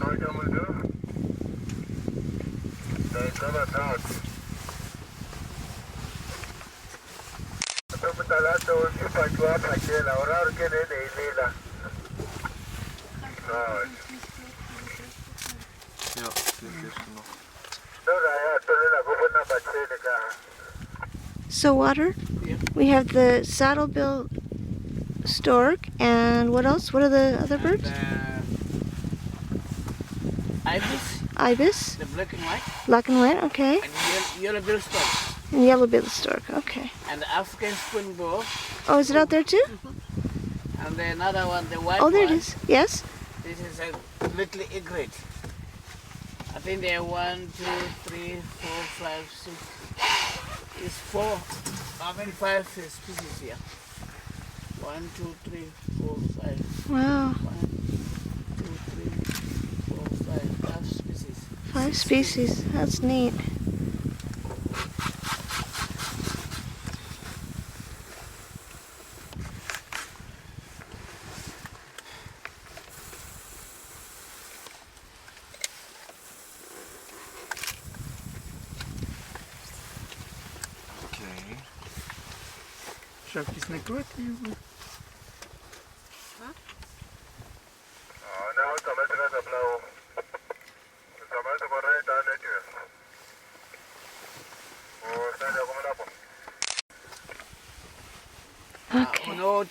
Roger Muldo. Dahil tawag. Ito matala ito si Pagwa Pagela. Orar ke ne nila. Ja, det blir så nå. Dora ya tole na gobo na bache de ka. So, Water, we have the saddlebill stork, and what else? What are the other birds? Ibis, Ibis, the black and white, black and white, okay. and yellow-billed stork, And yellow-billed stork, okay. and the African spoonbill, Oh, is it out there too? and then another one, the white Oh, there one. it is. Yes. This is a little egret. I think there are 1, 2, 3, 4, 5, 6. It's 4. How many 5 species here? 1, 2, 3, 4, 5. Wow. 1, 2, 3, 4, 5. 5 species. 5 species. That's neat. Okej. Шапки снегуют и Na kama tana da blawo. Kama da bare da ne ke. O sai da kuma na ko. Okay. No,